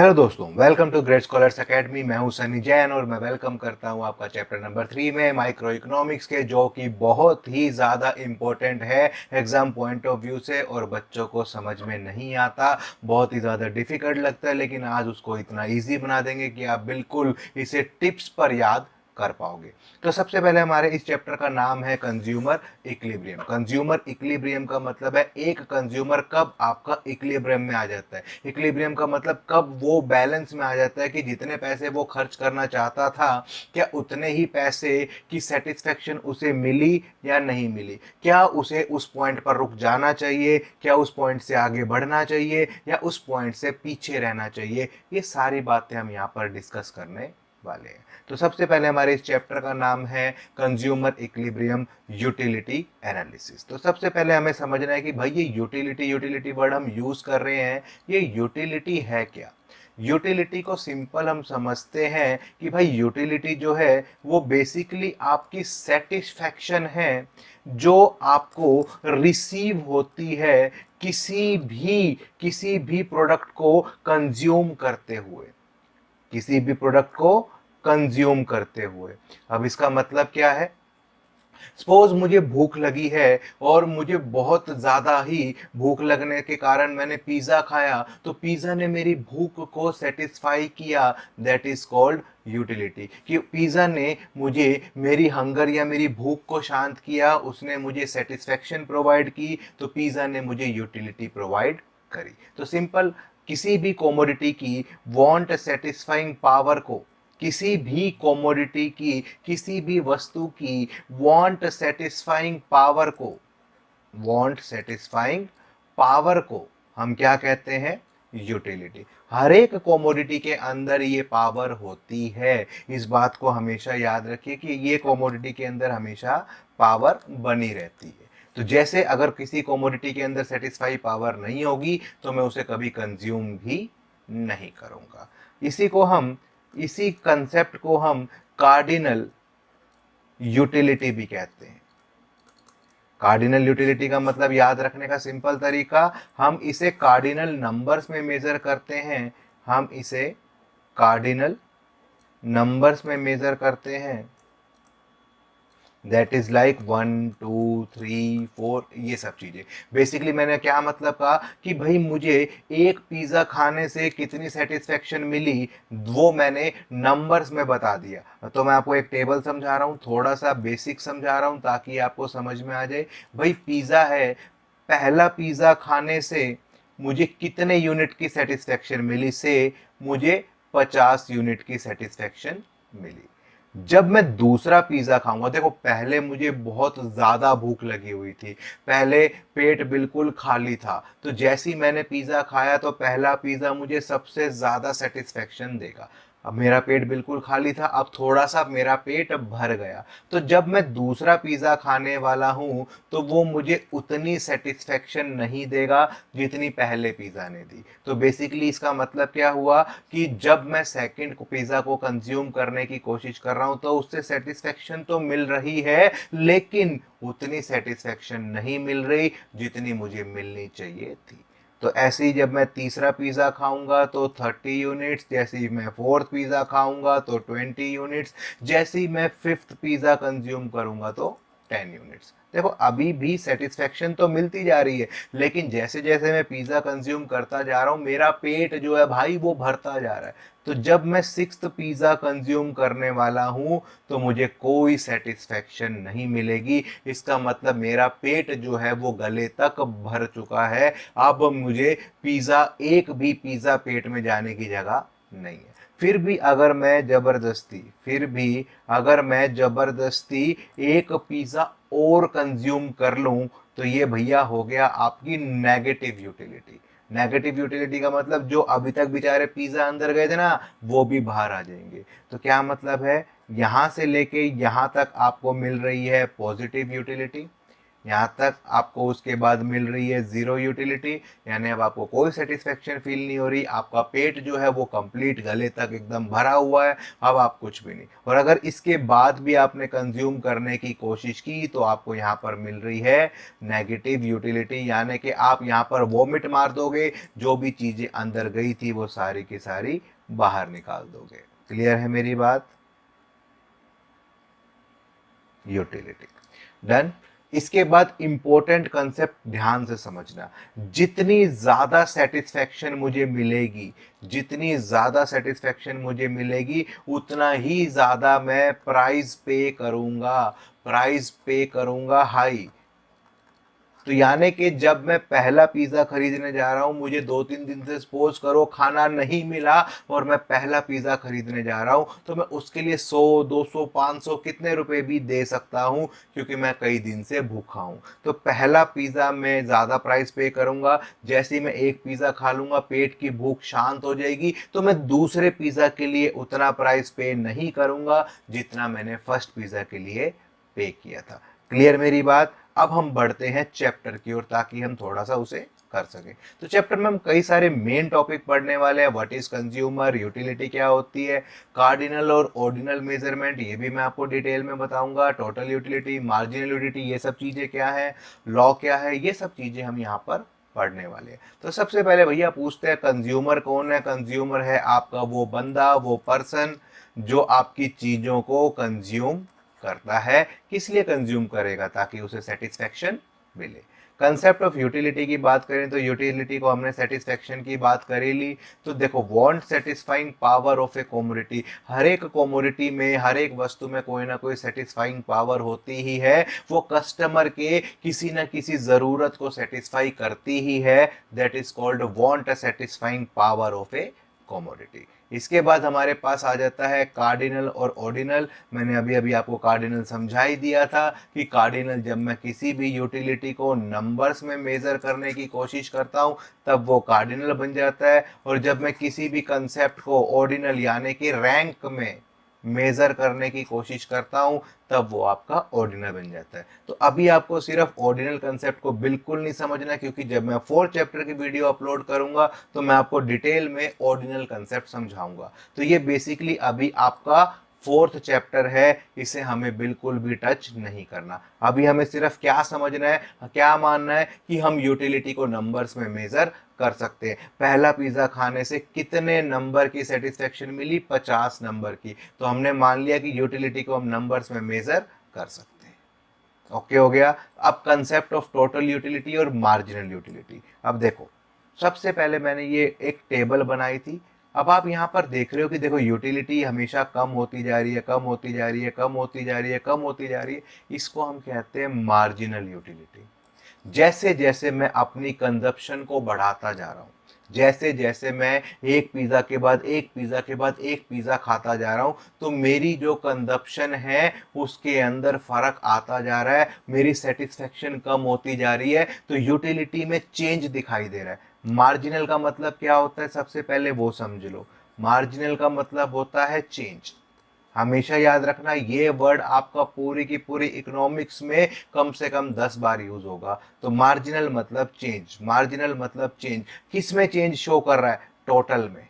Hello दोस्तों, welcome to Great Scholars Academy. मैं हूं सनी जैन और मैं वेलकम करता हूं आपका चैप्टर नंबर 3 में माइक्रो इकोनॉमिक्स के, जो कि बहुत ही ज़्यादा इम्पोर्टेंट है एग्जाम पॉइंट ऑफ व्यू से और बच्चों को समझ में नहीं आता, बहुत ही ज़्यादा डिफिकल्ट लगता है। लेकिन आज उसको इतना ईजी बना देंगे कि आप बिल्कुल इसे टिप्स पर याद कर पाओगे। तो सबसे पहले हमारे इस चैप्टर का नाम है कंज्यूमर इक्विलिब्रियम। कंज्यूमर इक्विलिब्रियम का मतलब है एक कंज्यूमर कब आपका इक्विलिब्रियम में आ जाता है। इक्विलिब्रियम का मतलब कब वो बैलेंस में आ जाता है कि जितने पैसे वो खर्च करना चाहता था, क्या उतने ही पैसे की सेटिस्फेक्शन उसे मिली या नहीं मिली, क्या उसे उस पॉइंट पर रुक जाना चाहिए, क्या उस पॉइंट से आगे बढ़ना चाहिए या उस पॉइंट से पीछे रहना चाहिए। ये सारी बातें हम यहाँ पर डिस्कस करने वाले हैं। तो सबसे पहले हमारे इस चैप्टर का नाम है कंज्यूमर इक्विलिब्रियम यूटिलिटी एनालिसिस। तो सबसे पहले हमें समझना है कि भाई ये यूटिलिटी वर्ड हम यूज कर रहे हैं, ये यूटिलिटी है क्या। यूटिलिटी को सिंपल हम समझते हैं कि भाई यूटिलिटी जो है वो बेसिकली आपकी सेटिस्फैक्शन है जो आपको रिसीव होती है किसी भी प्रोडक्ट को कंज्यूम करते हुए, किसी भी प्रोडक्ट को कंज्यूम करते हुए। अब इसका मतलब क्या है? सपोज मुझे भूख लगी है और मुझे बहुत ज्यादा ही भूख लगने के कारण मैंने पिज्जा खाया, तो पिज्जा ने मेरी भूख को सेटिस्फाई किया। That is called utility. कि पिज्जा ने मुझे मेरी हंगर या मेरी भूख को शांत किया, उसने मुझे सेटिस्फेक्शन प्रोवाइड की, तो पिज्जा ने मुझे यूटिलिटी प्रोवाइड करी। तो सिंपल, किसी भी कॉमोडिटी की वांट सेटिस्फाइंग पावर को, किसी भी कॉमोडिटी की, किसी भी वस्तु की वांट सेटिस्फाइंग पावर को, वांट सेटिस्फाइंग पावर को हम क्या कहते हैं? यूटिलिटी। हर एक कॉमोडिटी के अंदर ये पावर होती है। इस बात को हमेशा याद रखिए कि ये कॉमोडिटी के अंदर हमेशा पावर बनी रहती है। तो जैसे अगर किसी कॉमोडिटी के अंदर सेटिस्फाई पावर नहीं होगी तो मैं उसे कभी कंज्यूम भी नहीं करूंगा। इसी कंसेप्ट को हम कार्डिनल यूटिलिटी भी कहते हैं। कार्डिनल यूटिलिटी का मतलब याद रखने का सिंपल तरीका, हम इसे कार्डिनल नंबर्स में मेजर करते हैं। हम इसे कार्डिनल नंबर्स में मेजर करते हैं। दैट इज लाइक 1 2 3 4, ये सब चीजें। बेसिकली मैंने क्या मतलब कहा कि भाई मुझे एक पिज्जा खाने से कितनी सेटिस्फेक्शन मिली, वो मैंने नंबर्स में बता दिया। तो मैं आपको एक टेबल समझा रहा हूँ, थोड़ा सा बेसिक समझा रहा हूँ ताकि आपको समझ में आ जाए। भाई पिज्जा है, पहला पिज्जा खाने से मुझे कितने यूनिट की सेटिस्फेक्शन मिली? से मुझे 50 यूनिट की सेटिस्फेक्शन मिली। जब मैं दूसरा पिज्जा खाऊंगा, देखो पहले मुझे बहुत ज्यादा भूख लगी हुई थी, पहले पेट बिल्कुल खाली था, तो जैसे ही मैंने पिज्जा खाया तो पहला पिज्जा मुझे सबसे ज्यादा सेटिस्फेक्शन देगा। अब मेरा पेट बिल्कुल खाली था, अब थोड़ा सा मेरा पेट भर गया, तो जब मैं दूसरा पिज्जा खाने वाला हूं तो वो मुझे उतनी सेटिस्फेक्शन नहीं देगा जितनी पहले पिज्जा ने दी। तो बेसिकली इसका मतलब क्या हुआ कि जब मैं सेकंड पिज्जा को कंज्यूम करने की कोशिश कर रहा हूं तो उससे सेटिस्फेक्शन तो मिल रही है, लेकिन उतनी सेटिस्फेक्शन नहीं मिल रही जितनी मुझे मिलनी चाहिए थी। तो ऐसे ही जब मैं तीसरा पिज्जा खाऊंगा तो 30 यूनिट्स, जैसे ही मैं फोर्थ पिज्जा खाऊंगा तो 20 यूनिट्स, जैसे ही मैं फिफ्थ पिज्जा कंज्यूम करूंगा तो 10 यूनिट्स। देखो अभी भी सेटिस्फेक्शन तो मिलती जा रही है, लेकिन जैसे जैसे मैं पिज्जा कंज्यूम करता जा रहा हूं मेरा पेट जो है भाई वो भरता जा रहा है। तो जब मैं सिक्स्थ पिज्जा कंज्यूम करने वाला हूं तो मुझे कोई सेटिस्फेक्शन नहीं मिलेगी। इसका मतलब मेरा पेट जो है वो गले तक भर चुका है। अब मुझे एक भी पिज्जा पेट में जाने की जगह नहीं है। फिर भी अगर मैं जबरदस्ती एक पिज्जा और कंज्यूम कर लूं तो ये भैया हो गया आपकी नेगेटिव यूटिलिटी। नेगेटिव यूटिलिटी का मतलब जो अभी तक बेचारे पिज्जा अंदर गए थे ना, वो भी बाहर आ जाएंगे। तो क्या मतलब है, यहां से लेके यहां तक आपको मिल रही है पॉजिटिव यूटिलिटी, यहाँ तक आपको उसके बाद मिल रही है जीरो यूटिलिटी, यानी अब आपको कोई सेटिस्फेक्शन फील नहीं हो रही, आपका पेट जो है वो कंप्लीट गले तक एकदम भरा हुआ है, अब आप कुछ भी नहीं। और अगर इसके बाद भी आपने कंज्यूम करने की कोशिश की तो आपको यहाँ पर मिल रही है नेगेटिव यूटिलिटी, यानी कि आप यहाँ पर वोमिट मार दोगे, जो भी चीजें अंदर गई थी वो सारी की सारी बाहर निकाल दोगे। क्लियर है मेरी बात? Utility done. इसके बाद इंपॉर्टेंट कंसेप्ट ध्यान से समझना, जितनी ज्यादा सेटिस्फेक्शन मुझे मिलेगी, जितनी ज्यादा सेटिस्फेक्शन मुझे मिलेगी उतना ही ज्यादा मैं प्राइस पे करूंगा, प्राइस पे करूंगा हाई। तो यानी कि जब मैं पहला पिज्जा खरीदने जा रहा हूं, मुझे 2-3 दिन से सपोज करो खाना नहीं मिला और मैं पहला पिज्जा खरीदने जा रहा हूं, तो मैं उसके लिए 100, 200, 500 कितने रुपए भी दे सकता हूं, क्योंकि मैं कई दिन से भूखा हूं। तो पहला पिज्जा में ज्यादा प्राइस पे करूंगा, जैसे ही मैं एक पिज्जा खा लूंगा पेट की भूख शांत हो जाएगी, तो मैं दूसरे पिज्जा के लिए उतना प्राइस पे नहीं करूंगा जितना मैंने फर्स्ट पिज्जा के लिए पे किया था। क्लियर मेरी बात? अब हम बढ़ते हैं चैप्टर की ओर ताकि हम थोड़ा सा उसे कर सके। तो चैप्टर में हम कई सारे मेन टॉपिक पढ़ने वाले हैं। व्हाट इज कंज्यूमर, यूटिलिटी क्या होती है, कार्डिनल और ऑर्डिनल मेजरमेंट ये भी मैं आपको डिटेल में बताऊंगा, टोटल यूटिलिटी, मार्जिनल यूटिलिटी ये सब चीजें क्या है, लॉ क्या है, ये सब चीजें हम यहाँ पर पढ़ने वाले हैं। तो सबसे पहले भैया पूछते हैं कंज्यूमर कौन है। कंज्यूमर है आपका वो बंदा, वो पर्सन जो आपकी चीजों को कंज्यूम करता है। किस लिए कंज्यूम करेगा? ताकि उसे सेटिस्फेक्शन मिले। कंसेप्ट ऑफ यूटिलिटी की बात करें तो यूटिलिटी को हमने सेटिस्फेक्शन की बात कर ही ली। तो देखो want satisfying power of a commodity, हर एक कमोडिटी में, हर एक वस्तु में कोई ना कोई सेटिस्फाइंग पावर होती ही है, वो कस्टमर के किसी ना किसी जरूरत को सेटिस्फाई करती ही है। That is called want a satisfying power of a commodity. इसके बाद हमारे पास आ जाता है कार्डिनल और ऑर्डिनल। मैंने अभी अभी आपको कार्डिनल समझा ही दिया था कि कार्डिनल जब मैं किसी भी यूटिलिटी को नंबर्स में मेजर करने की कोशिश करता हूं तब वो कार्डिनल बन जाता है, और जब मैं किसी भी कंसेप्ट को ऑर्डिनल यानी कि रैंक में मेजर करने की कोशिश करता हूं तब वो आपका ऑर्डिनल बन जाता है। तो अभी आपको सिर्फ ऑर्डिनल कंसेप्ट को बिल्कुल नहीं समझना, क्योंकि जब मैं 4th चैप्टर की वीडियो अपलोड करूंगा तो मैं आपको डिटेल में ऑर्डिनल कंसेप्ट समझाऊंगा। तो ये बेसिकली अभी आपका 4th चैप्टर है, इसे हमें बिल्कुल भी टच नहीं करना। अभी हमें सिर्फ क्या समझना है, क्या मानना है कि हम यूटिलिटी को नंबर्स में मेजर कर सकते हैं। पहला पिज्जा खाने से कितने नंबर की सेटिस्फेक्शन मिली? 50 नंबर की। तो हमने मान लिया कि यूटिलिटी को हम नंबर्स में मेजर कर सकते हैं। ओके हो गया। अब कंसेप्ट ऑफ टोटल यूटिलिटी और मार्जिनल यूटिलिटी। अब देखो, सबसे पहले मैंने ये एक टेबल बनाई थी। अब आप यहाँ पर देख रहे हो कि देखो यूटिलिटी हमेशा कम होती जा रही है, कम होती जा रही है, कम होती जा रही है, कम होती जा रही है। इसको हम कहते हैं मार्जिनल यूटिलिटी। जैसे जैसे मैं अपनी कंजप्शन को बढ़ाता जा रहा हूँ, जैसे जैसे मैं एक पिज्जा के बाद एक पिज्जा के बाद एक पिज्जा खाता जा रहा हूँ, तो मेरी जो कंजप्शन है उसके अंदर फर्क आता जा रहा है, मेरी सेटिस्फेक्शन कम होती जा रही है, तो यूटिलिटी में चेंज दिखाई दे रहा है। मार्जिनल का मतलब क्या होता है, सबसे पहले वो समझ लो। मार्जिनल का मतलब होता है चेंज। हमेशा याद रखना ये वर्ड आपका पूरी की पूरी इकोनॉमिक्स में कम से कम 10 बार यूज होगा। तो मार्जिनल मतलब चेंज, मार्जिनल मतलब चेंज। किस में चेंज शो कर रहा है? टोटल में।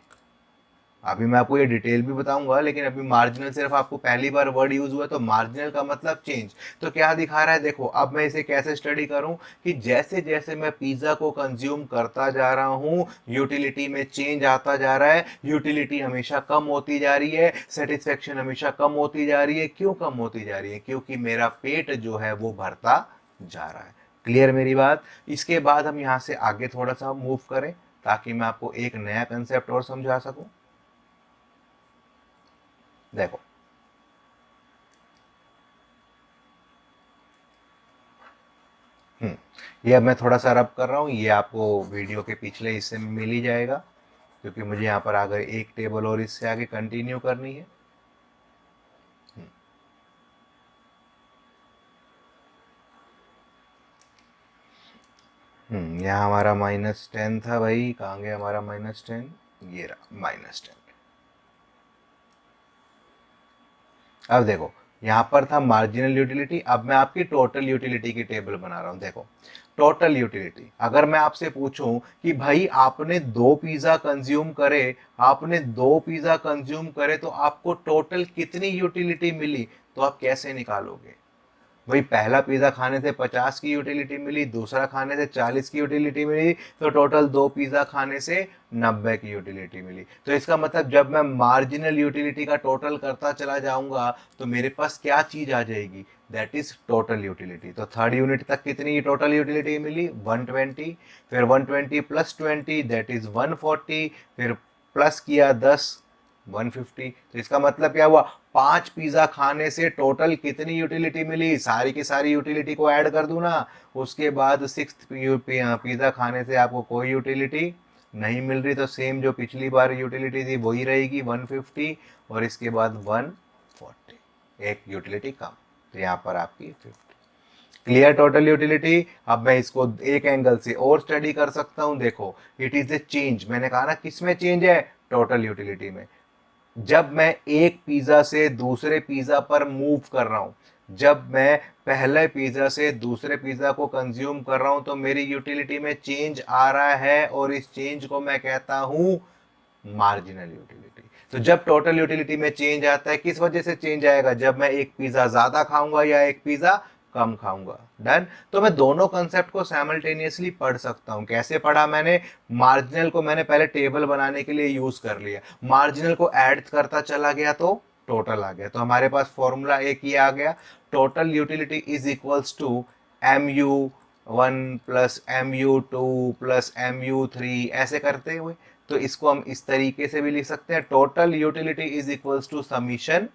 अभी मैं आपको ये डिटेल भी बताऊंगा, लेकिन अभी मार्जिनल सिर्फ आपको पहली बार वर्ड यूज हुआ, तो मार्जिनल का मतलब चेंज। तो क्या दिखा रहा है देखो, अब मैं इसे कैसे स्टडी करूं कि जैसे जैसे मैं पिज्जा को कंज्यूम करता जा रहा हूं यूटिलिटी में चेंज आता जा रहा है, यूटिलिटी हमेशा कम होती जा रही है, सेटिस्फेक्शन हमेशा कम होती जा रही है। क्यों कम होती जा रही है? क्योंकि मेरा पेट जो है वो भरता जा रहा है। क्लियर मेरी बात? इसके बाद हम यहाँ से आगे थोड़ा सा मूव करें ताकि मैं आपको एक नया कंसेप्ट और समझा सकूं। देखो, ये अब मैं थोड़ा सा रब कर रहा हूँ, ये आपको वीडियो के पिछले हिस्से में मिल ही जाएगा, क्योंकि मुझे यहाँ पर अगर एक टेबल और इससे आगे कंटिन्यू करनी है। यहाँ हमारा -10 था भाई, कहाँ गया हमारा -10? ये रहा -10। अब देखो, यहाँ पर था मार्जिनल यूटिलिटी, अब मैं आपकी टोटल यूटिलिटी की टेबल बना रहा हूँ। देखो टोटल यूटिलिटी, अगर मैं आपसे पूछूं कि भाई आपने 2 पिज्जा कंज्यूम करे, आपने 2 पिज्जा कंज्यूम करे तो आपको टोटल कितनी यूटिलिटी मिली, तो आप कैसे निकालोगे? वही पहला पिज्जा खाने से 50 की यूटिलिटी मिली, दूसरा खाने से 40 की यूटिलिटी मिली, तो टोटल 2 पिज्जा खाने से 90 की यूटिलिटी मिली। तो इसका मतलब जब मैं मार्जिनल यूटिलिटी का टोटल करता चला जाऊंगा तो मेरे पास क्या चीज आ जाएगी, दैट इज टोटल यूटिलिटी। तो थर्ड यूनिट तक कितनी टोटल यूटिलिटी मिली, 120, फिर 120 प्लस 20 दैट इज 140, फिर प्लस किया 10, 150। तो इसका मतलब क्या हुआ, 5 पिज्जा खाने से टोटल कितनी यूटिलिटी मिली, सारी की सारी यूटिलिटी को ऐड कर दूं ना, उसके बाद 6th पिज्जा खाने से आपको कोई यूटिलिटी नहीं मिल रही, तो सेम जो पिछली बार यूटिलिटी थी वही रहेगी 150, और इसके बाद 140, एक यूटिलिटी कम, तो यहाँ पर आपकी 50। Clear total utility. अब मैं इसको एक एंगल से और स्टडी कर सकता हूं। देखो इट इज ए चेंज, मैंने कहा ना किसमें चेंज है, टोटल यूटिलिटी में। जब मैं एक पिज्जा से दूसरे पिज्जा पर मूव कर रहा हूं, जब मैं पहले पिज्जा से दूसरे पिज्जा को कंज्यूम कर रहा हूं, तो मेरी यूटिलिटी में चेंज आ रहा है, और इस चेंज को मैं कहता हूं मार्जिनल यूटिलिटी। तो जब टोटल यूटिलिटी में चेंज आता है, किस वजह से चेंज आएगा, जब मैं एक पिज्जा ज्यादा खाऊंगा या एक पिज्जा कम खाऊंगा। डन। तो मैं दोनों कंसेप्ट को साइमल्टेनियसली पढ़ सकता हूं। कैसे पढ़ा मैंने, मार्जिनल को मैंने पहले टेबल बनाने के लिए यूज कर लिया, मार्जिनल को ऐड करता चला गया तो टोटल आ गया। तो हमारे पास फॉर्मूला एक ही आ गया, total utility is equals to MU1 plus MU2 plus MU3, ऐसे करते हुए। तो इसको हम इस तरीके से भी लिख सकते हैं, total utility is equals to summation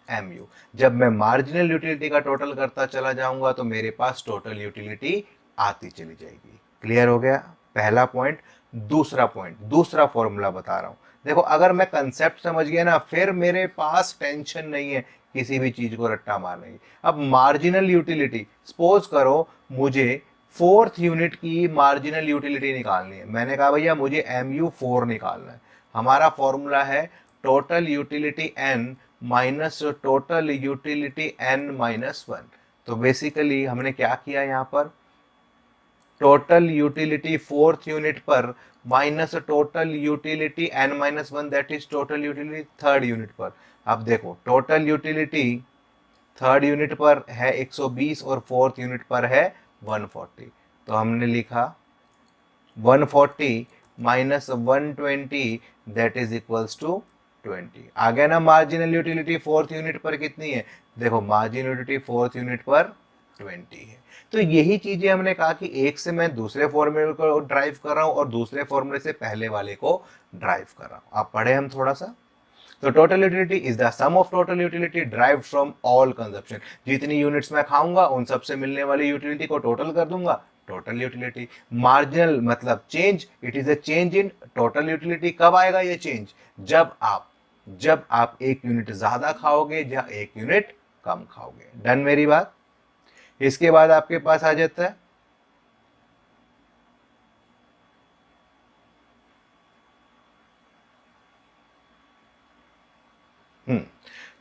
MU। जब मैं मार्जिनल यूटिलिटी का टोटल करता चला जाऊंगा तो मेरे पास टोटल यूटिलिटी आती चली जाएगी। क्लियर हो गया पहला पॉइंट। दूसरा पॉइंट, दूसरा फॉर्मूला बता रहा हूं। देखो अगर मैं कंसेप्ट समझ गया ना, फिर मेरे पास टेंशन नहीं है किसी भी चीज को रट्टा मारने की। अब मार्जिनल यूटिलिटी, सपोज करो मुझे 4th यूनिट की मार्जिनल यूटिलिटी निकालनी है। मैंने कहा भैया मुझे MU4 निकालना है। हमारा फॉर्मूला है total utility n minus total utility n-1। तो बेसिकली हमने क्या किया यहाँ पर, टोटल यूटिलिटी 4th यूनिट पर minus total utility n-1, that is total utility 3rd unit पर। अब देखो टोटल यूटिलिटी 3rd यूनिट पर है 120 और 4th यूनिट पर है 140। तो हमने लिखा 140 minus 120 that is equals to 20। आ गया ना मार्जिनल यूटिलिटी 4th यूनिट पर कितनी है, देखो मार्जिनल यूटिलिटी 4th यूनिट पर 20 है। तो यही चीजें हमने कहा कि एक से मैं दूसरे फॉर्मूले को ड्राइव कर रहा हूं और दूसरे फॉर्मूले से पहले वाले को ड्राइव कर रहा हूं। आप पढ़े हम थोड़ा सा। तो total utility is the sum of total utility derived from all consumption. जितनी यूनिट्स मैं खाऊंगा उन सबसे मिलने वाली यूटिलिटी को टोटल कर दूंगा, टोटल यूटिलिटी। मार्जिनल मतलब change, it is a change in total utility. कब आएगा ये चेंज, जब आप एक यूनिट ज्यादा खाओगे या एक यूनिट कम खाओगे। डन मेरी बात। इसके बाद आपके पास आ जाता है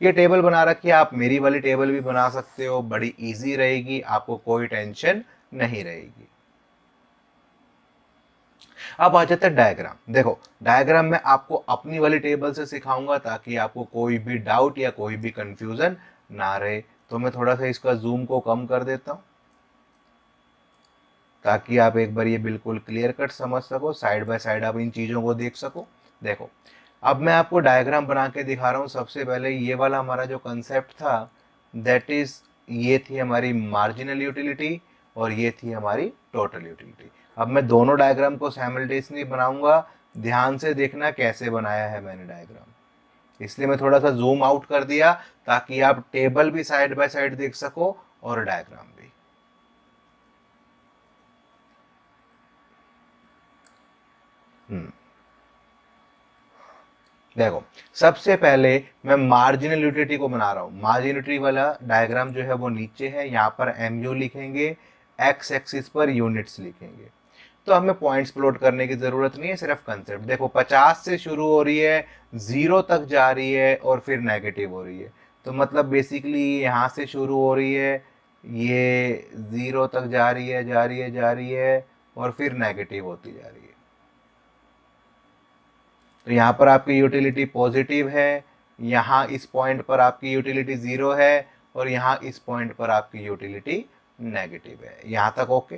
ये टेबल बना रखी है, आप मेरी वाली टेबल भी बना सकते हो, बड़ी इजी रहेगी, आपको कोई टेंशन नहीं रहेगी। अब आ जाता है डायग्राम। देखो डायग्राम में आपको अपनी वाली टेबल से सिखाऊंगा ताकि आपको कोई भी डाउट या कोई भी कंफ्यूजन ना रहे। तो मैं थोड़ा सा इसका जूम को कम कर देता हूं ताकि आप एक बार ये बिल्कुल क्लियर कट समझ सको, साइड बाय साइड आप इन चीजों को देख सको। देखो अब मैं आपको डायग्राम बना के दिखा रहा हूं। सबसे पहले ये वाला हमारा जो कंसेप्ट था, दैट इज, ये थी हमारी मार्जिनल यूटिलिटी और ये थी हमारी टोटल यूटिलिटी। अब मैं दोनों डायग्राम को साइमल्टेनियसली बनाऊंगा, ध्यान से देखना कैसे बनाया है मैंने डायग्राम। इसलिए मैं थोड़ा सा जूम आउट कर दिया ताकि आप टेबल भी साइड बाय साइड देख सको और डायग्राम भी। देखो सबसे पहले मैं मार्जिनल यूटिलिटी को बना रहा हूं। मार्जिनल यूटिलिटी वाला डायग्राम जो है वो नीचे है, यहाँ पर MU लिखेंगे, एक्स एक्सिस पर यूनिट्स लिखेंगे। तो हमें पॉइंट्स प्लॉट करने की जरूरत नहीं है, सिर्फ कंसेप्ट। देखो 50 से शुरू हो रही है, 0 तक जा रही है और फिर नेगेटिव हो रही है। तो मतलब बेसिकली यहाँ से शुरू हो रही है, ये 0 तक जा रही है, जा रही है, जा रही है, और फिर नेगेटिव होती जा रही है। तो यहाँ पर आपकी यूटिलिटी पॉजिटिव है, यहाँ इस पॉइंट पर आपकी यूटिलिटी 0 है, और यहाँ इस पॉइंट पर आपकी यूटिलिटी नेगेटिव है। यहाँ तक ओके।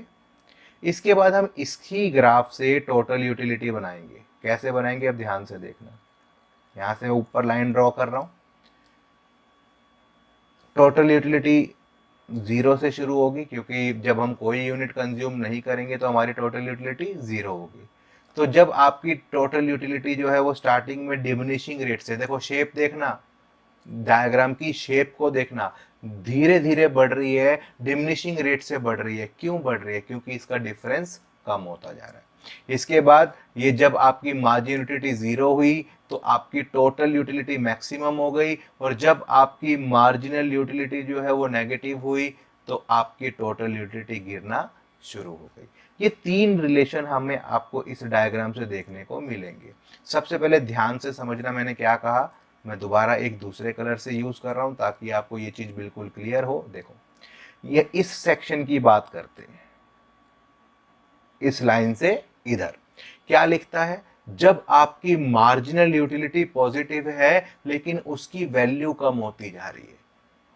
इसके बाद हम इसकी ग्राफ से टोटल यूटिलिटी बनाएंगे। कैसे बनाएंगे अब ध्यान से देखना। यहाँ से मैं ऊपर लाइन ड्रॉ कर रहा हूँ। टोटल यूटिलिटी 0 से शुरू होगी, क्योंकि जब हम कोई यूनिट कंज्यूम नहीं करेंगे तो हमारी टोटल यूटिलिटी 0 होगी। तो जब आपकी टोटल यूटिलिटी जो है वो स्टार्टिंग में डिमिनिशिंग रेट से, देखो शेप देखना, डायग्राम की शेप को देखना, धीरे धीरे बढ़ रही है, डिमिनिशिंग रेट से बढ़ रही है। क्यों बढ़ रही है? क्योंकि इसका डिफरेंस कम होता जा रहा है। इसके बाद ये जब आपकी मार्जिन यूटिलिटी 0 हुई तो आपकी टोटल यूटिलिटी मैक्सिमम हो गई, और जब आपकी मार्जिनल यूटिलिटी जो है वो नेगेटिव हुई तो आपकी टोटल यूटिलिटी गिरना शुरू हो गई। ये 3 रिलेशन हमें आपको इस डायग्राम से देखने को मिलेंगे। सबसे पहले ध्यान से समझना मैंने क्या कहा। मैं दोबारा एक दूसरे कलर से यूज कर रहा हूं ताकि आपको ये चीज बिल्कुल क्लियर हो। देखो, ये इस सेक्शन की बात करते हैं, इस लाइन से इधर क्या लिखता है, जब आपकी मार्जिनल यूटिलिटी पॉजिटिव है लेकिन उसकी वैल्यू कम होती जा रही है।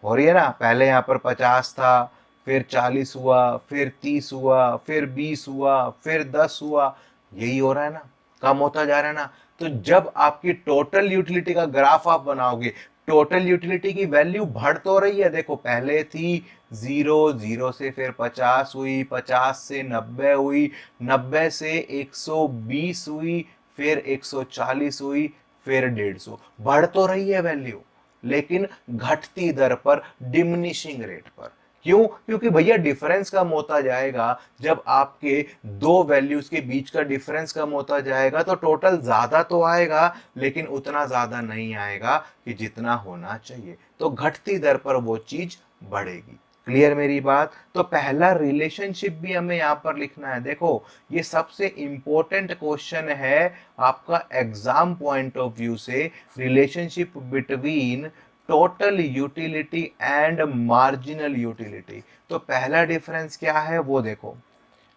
हो रही है ना, पहले यहां पर 50 था, फिर 40 हुआ, फिर 30 हुआ, फिर 20 हुआ, फिर 10 हुआ, यही हो रहा है ना, कम होता जा रहा है ना। तो जब आपकी टोटल यूटिलिटी का ग्राफ आप बनाओगे, टोटल यूटिलिटी की वैल्यू बढ़ तो रही है। देखो पहले थी 0, 0 से फिर 50 हुई, 50 से 90 हुई, 90 से 120 हुई, फिर 140 हुई, फिर 150। बढ़ तो रही है वैल्यू, लेकिन घटती दर पर, डिमिनिशिंग रेट पर। क्यों? क्योंकि भैया डिफरेंस कम होता जाएगा। जब आपके दो वैल्यूज के बीच का डिफरेंस कम होता जाएगा तो टोटल ज्यादा तो आएगा, लेकिन उतना ज्यादा नहीं आएगा कि जितना होना चाहिए। तो घटती दर पर वो चीज बढ़ेगी। क्लियर मेरी बात? तो पहला रिलेशनशिप भी हमें यहां पर लिखना है। देखो ये सबसे इंपॉर्टेंट क्वेश्चन है आपका एग्जाम पॉइंट ऑफ व्यू से, relationship between total utility and marginal utility. तो पहला डिफरेंस क्या है वो देखो,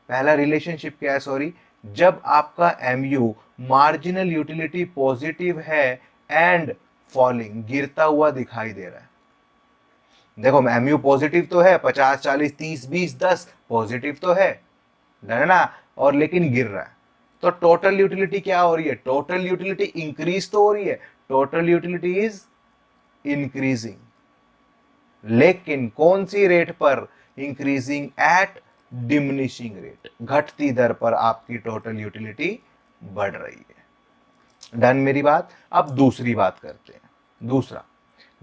पहला रिलेशनशिप क्या है, सॉरी, जब आपका एमयू मार्जिनल यूटिलिटी पॉजिटिव है एंड फॉलिंग, गिरता हुआ दिखाई दे रहा है। देखो एमयू पॉजिटिव तो है, 50, 40, 30, 20, 10 पॉजिटिव तो है ना, और लेकिन गिर रहा है। तो टोटल यूटिलिटी क्या हो रही है? टोटल यूटिलिटी इंक्रीज तो हो रही है, टोटल यूटिलिटी इज इंक्रीजिंग, लेकिन कौन सी रेट पर? इंक्रीजिंग एट डिमिनिशिंग रेट, घटती दर पर आपकी टोटल यूटिलिटी बढ़ रही है। डन मेरी बात? अब दूसरी बात करते हैं। दूसरा,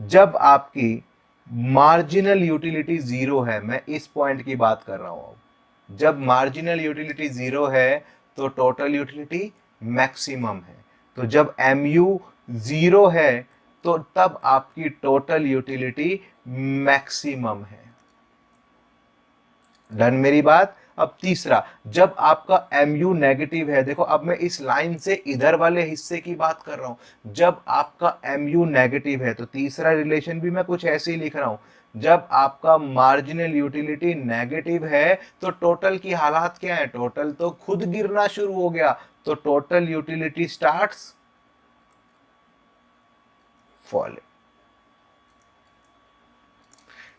जब आपकी मार्जिनल यूटिलिटी 0 है, मैं इस पॉइंट की बात कर रहा हूं। अब जब मार्जिनल यूटिलिटी 0 है तो टोटल यूटिलिटी मैक्सिमम है। तो जब एमयू 0 है तो तब आपकी टोटल यूटिलिटी मैक्सिमम है। डन मेरी बात? अब तीसरा, जब आपका एमयू नेगेटिव है, देखो अब मैं इस लाइन से इधर वाले हिस्से की बात कर रहा हूं, जब आपका एमयू नेगेटिव है, तो तीसरा रिलेशन भी मैं कुछ ऐसे ही लिख रहा हूं, जब आपका मार्जिनल यूटिलिटी नेगेटिव है तो टोटल की हालात क्या है? टोटल तो खुद गिरना शुरू हो गया, तो total utility starts falling.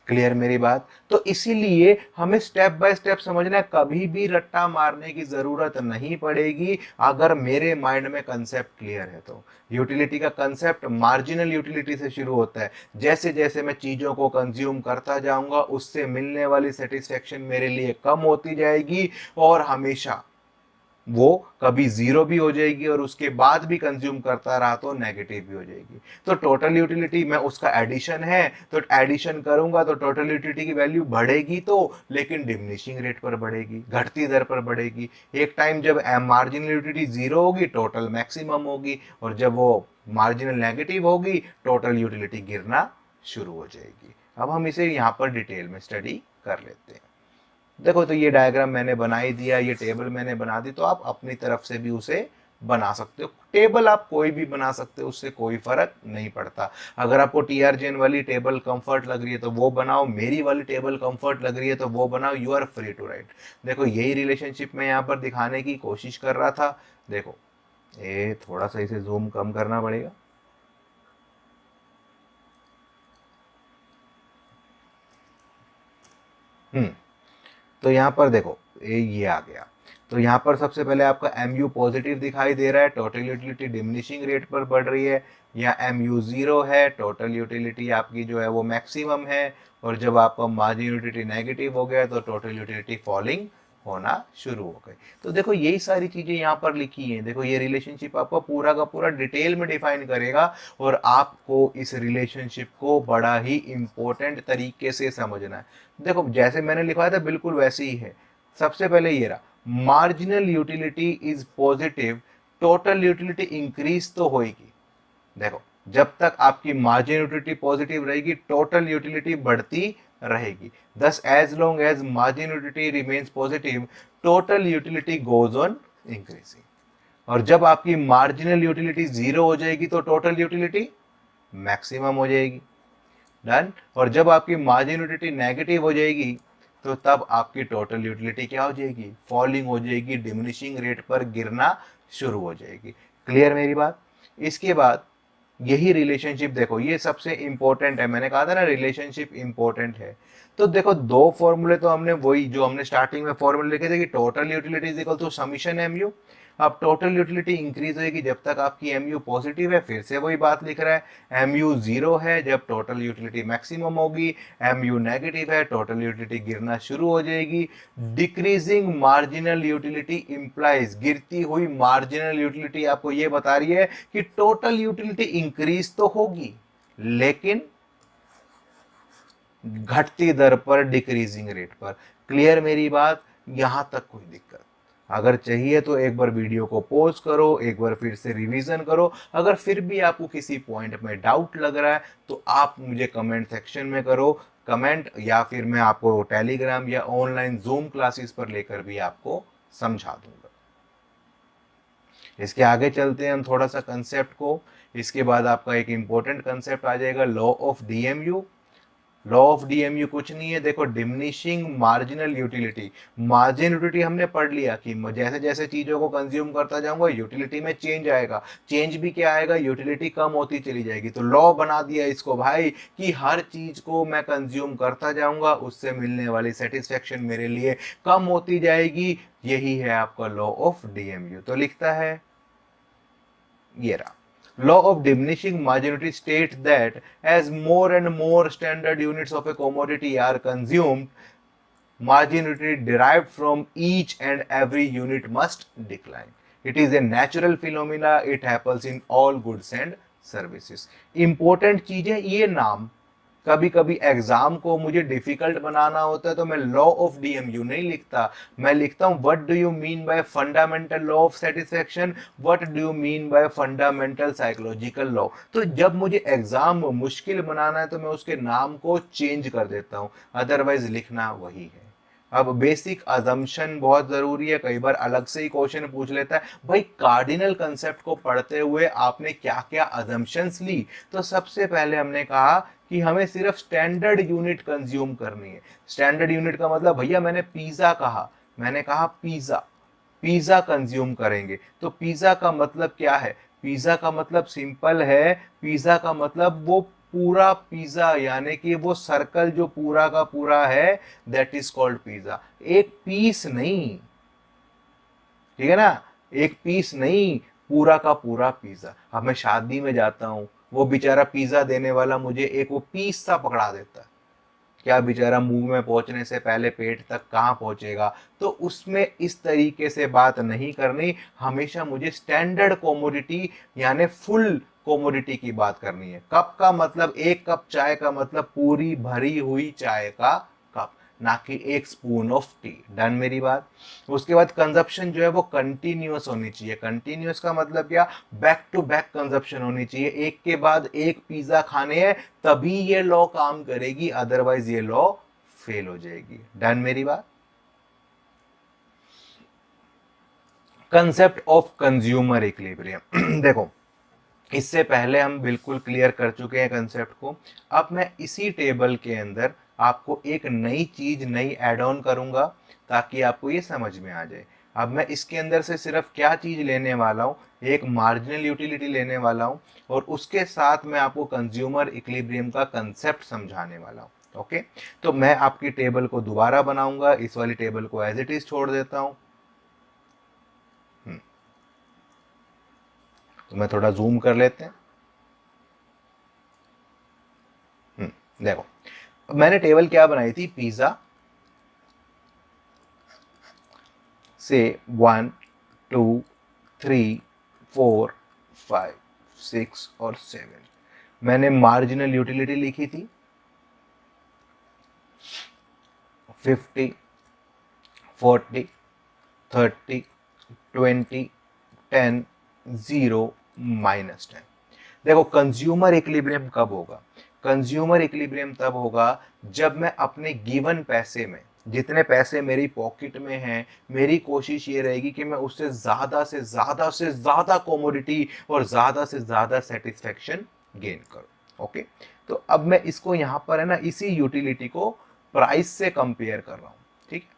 Clear मेरी बात? तो इसीलिए हमें स्टेप बाय स्टेप समझना है, कभी भी रट्टा मारने की जरूरत नहीं पड़ेगी अगर मेरे माइंड में कंसेप्ट क्लियर है तो। यूटिलिटी का कंसेप्ट मार्जिनल यूटिलिटी से शुरू होता है। जैसे जैसे मैं चीजों को कंज्यूम करता जाऊंगा उससे मिलने वाली सेटिस्फेक्शन मेरे लिए कम होती जाएगी, और हमेशा वो कभी 0 भी हो जाएगी और उसके बाद भी कंज्यूम करता रहा तो नेगेटिव भी हो जाएगी। तो टोटल यूटिलिटी में उसका एडिशन है, तो एडिशन करूंगा तो टोटल यूटिलिटी की वैल्यू बढ़ेगी तो, लेकिन डिमिनिशिंग रेट पर बढ़ेगी, घटती दर पर बढ़ेगी। एक टाइम जब मार्जिनल यूटिलिटी 0 होगी टोटल मैक्सिमम होगी, और जब वो मार्जिनल नेगेटिव होगी टोटल यूटिलिटी गिरना शुरू हो जाएगी। अब हम इसे यहाँ पर डिटेल में स्टडी कर लेते हैं। देखो तो ये डायग्राम मैंने बना ही दिया, ये टेबल मैंने बना दी, तो आप अपनी तरफ से भी उसे बना सकते हो। टेबल आप कोई भी बना सकते हो, उससे कोई फर्क नहीं पड़ता। अगर आपको टीआर जेन वाली टेबल कंफर्ट लग रही है तो वो बनाओ, मेरी वाली टेबल कंफर्ट लग रही है तो वो बनाओ, you are free to write. देखो यही रिलेशनशिप मैं यहाँ पर दिखाने की कोशिश कर रहा था। देखो ये थोड़ा सा इसे जूम कम करना पड़ेगा। तो यहाँ पर देखो ये आ गया। तो यहाँ पर सबसे पहले आपका एम यू पॉजिटिव दिखाई दे रहा है, टोटल यूटिलिटी डिमिनिशिंग रेट पर बढ़ रही है। या एम यू जीरो है, टोटल यूटिलिटी आपकी जो है वो मैक्सिमम है। और जब आपका मार्जिन यूटिलिटी नेगेटिव हो गया तो टोटल यूटिलिटी फॉलिंग होना शुरू हो गई। तो देखो यही सारी चीजें यहाँ पर लिखी हैं। देखो ये रिलेशनशिप आपका पूरा का पूरा डिटेल में डिफाइन करेगा और आपको इस रिलेशनशिप को बड़ा ही इंपॉर्टेंट तरीके से समझना है। देखो जैसे मैंने लिखवाया था बिल्कुल वैसे ही है। सबसे पहले ये रहा, marginal utility is positive, total utility increase तो होगी। देखो जब तक आपकी मार्जिन यूटिलिटी पॉजिटिव रहेगी टोटल यूटिलिटी बढ़ती रहेगी। thus as long as margin utility remains positive total utility goes on increasing। और जब आपकी मार्जिनल यूटिलिटी जीरो हो जाएगी तो टोटल यूटिलिटी मैक्सिमम हो जाएगी। डन। और जब आपकी मार्जिन यूटिलिटी नेगेटिव हो जाएगी तो तब आपकी टोटल यूटिलिटी क्या हो जाएगी, फॉलिंग हो जाएगी, डिमिनिशिंग रेट पर गिरना शुरू हो जाएगी। क्लियर मेरी बात। इसके बाद यही रिलेशनशिप देखो ये सबसे इंपॉर्टेंट है, मैंने कहा था ना रिलेशनशिप इंपॉर्टेंट है। तो देखो दो फॉर्मूले तो हमने वही जो हमने स्टार्टिंग में फॉर्मूले लिखे थे कि total utility is equal to summation MU. अब टोटल यूटिलिटी इंक्रीज होगी जब तक आपकी एमयू पॉजिटिव है, फिर से वही बात लिख रहा है। एमयू जीरो है जब टोटल यूटिलिटी मैक्सिमम होगी, एमयू नेगेटिव है टोटल यूटिलिटी गिरना शुरू हो जाएगी। डिक्रीजिंग मार्जिनल यूटिलिटी इंप्लाइज, गिरती हुई मार्जिनल यूटिलिटी आपको ये बता रही है कि टोटल यूटिलिटी इंक्रीज तो होगी लेकिन घटती दर पर, डिक्रीजिंग रेट पर। क्लियर मेरी बात, यहां तक कोई दिक्कत? अगर चाहिए तो एक बार वीडियो को पॉज करो, एक बार फिर से रिवीजन करो। अगर फिर भी आपको किसी पॉइंट में डाउट लग रहा है तो आप मुझे कमेंट सेक्शन में करो कमेंट, या फिर मैं आपको टेलीग्राम या ऑनलाइन जूम क्लासेस पर लेकर भी आपको समझा दूंगा। इसके आगे चलते हैं हम थोड़ा सा कंसेप्ट को। इसके बाद आपका एक इंपॉर्टेंट कंसेप्ट आ जाएगा law of DMU. Law of DMU कुछ नहीं है, देखो diminishing marginal utility. Margin utility हमने पढ़ लिया कि जैसे जैसे चीजों को कंज्यूम करता जाऊंगा यूटिलिटी में चेंज आएगा। चेंज भी क्या आएगा, यूटिलिटी कम होती चली जाएगी। तो लॉ बना दिया इसको भाई कि हर चीज को मैं कंज्यूम करता जाऊंगा उससे मिलने वाली सेटिस्फेक्शन मेरे लिए कम होती जाएगी। यही है आपका लॉ ऑफ डीएमयू। तो लिखता है ये रहा, law of diminishing marginality states that as more and more standard units of a commodity are consumed, marginality derived from each and every unit must decline. It is a natural phenomena, it happens in all goods and services। Important चीज है ये नाम। कभी कभी exam को मुझे difficult बनाना होता है तो मैं लॉ ऑफ डीएमयू नहीं लिखता, मैं लिखता हूं what do you mean by fundamental law of satisfaction, what do you mean by fundamental psychological law. तो जब मुझे एग्जाम मुश्किल बनाना है तो मैं उसके नाम को चेंज कर देता हूं, अदरवाइज लिखना वही है। अब बेसिक अजम्पशन बहुत जरूरी है, कई बार अलग से ही क्वेश्चन पूछ लेता है भाई कार्डिनल कंसेप्ट को पढ़ते हुए आपने क्या क्या अजम्पशंस ली। तो सबसे पहले हमने कहा कि हमें सिर्फ स्टैंडर्ड यूनिट कंज्यूम करनी है। स्टैंडर्ड यूनिट का मतलब भैया मैंने पिज्जा कहा, मैंने कहा पिज्जा, पिज्जा कंज्यूम करेंगे। तो पिज्जा का मतलब क्या है, पिज्जा का मतलब सिंपल है, पिज्जा का मतलब वो पूरा पिज्जा यानी कि वो सर्कल जो पूरा का पूरा है, दैट इज कॉल्ड पिज्जा। एक पीस नहीं, ठीक है ना, एक पीस नहीं, पूरा का पूरा पिज्जा। अब मैं शादी में जाता हूं, वो बेचारा पिज्जा देने वाला मुझे एक वो पीस सा पकड़ा देता है, क्या बेचारा मुंह में पहुंचने से पहले पेट तक कहां पहुंचेगा। तो उसमें इस तरीके से बात नहीं करनी, हमेशा मुझे स्टैंडर्ड कोमोडिटी यानी फुल कोमोडिटी की बात करनी है। कप का मतलब एक कप चाय का मतलब पूरी भरी हुई चाय का कप, ना कि एक स्पून ऑफ टी। डन मेरी बात। उसके बाद कंजप्शन जो है वो कंटिन्यूअस होनी चाहिए। कंटिन्यूअस का मतलब क्या, बैक टू बैक कंजप्शन होनी चाहिए, एक के बाद एक पिज्जा खाने हैं तभी ये लॉ काम करेगी, अदरवाइज ये लॉ फेल हो जाएगी। डन मेरी बात। कंसेप्ट ऑफ कंज्यूमर इक्विलिब्रियम देखो, इससे पहले हम बिल्कुल क्लियर कर चुके हैं कंसेप्ट को। अब मैं इसी टेबल के अंदर आपको एक नई चीज नई ऐड ऑन करूंगा ताकि आपको ये समझ में आ जाए। अब मैं इसके अंदर से सिर्फ क्या चीज लेने वाला हूँ, एक मार्जिनल यूटिलिटी लेने वाला हूँ और उसके साथ मैं आपको कंज्यूमर इक्विलिब्रियम का कंसेप्ट समझाने वाला हूँ। ओके, तो मैं आपकी टेबल को दोबारा बनाऊंगा, इस वाली टेबल को एज इट इज छोड़ देता हूँ। तो मैं थोड़ा जूम कर लेते हैं। देखो, मैंने टेबल क्या बनाई थी, पिज्जा से 1 2 3 4 5 6 और 7 मैंने मार्जिनल यूटिलिटी लिखी थी 50 40 30 20 10 0 -10। देखो, कंज्यूमर इक्विलिब्रियम कब होगा, कंज्यूमर इक्विलिब्रियम तब होगा जब मैं अपने गिवन पैसे में, जितने पैसे मेरी पॉकेट में हैं, मेरी कोशिश ये रहेगी कि मैं उससे ज्यादा से ज्यादा से ज्यादा कमोडिटी और ज्यादा से ज्यादा सेटिस्फेक्शन गेन करूं। ओके, तो अब मैं इसको यहां पर है ना, इसी यूटिलिटी को प्राइस से कंपेयर कर रहा हूं। ठीक है,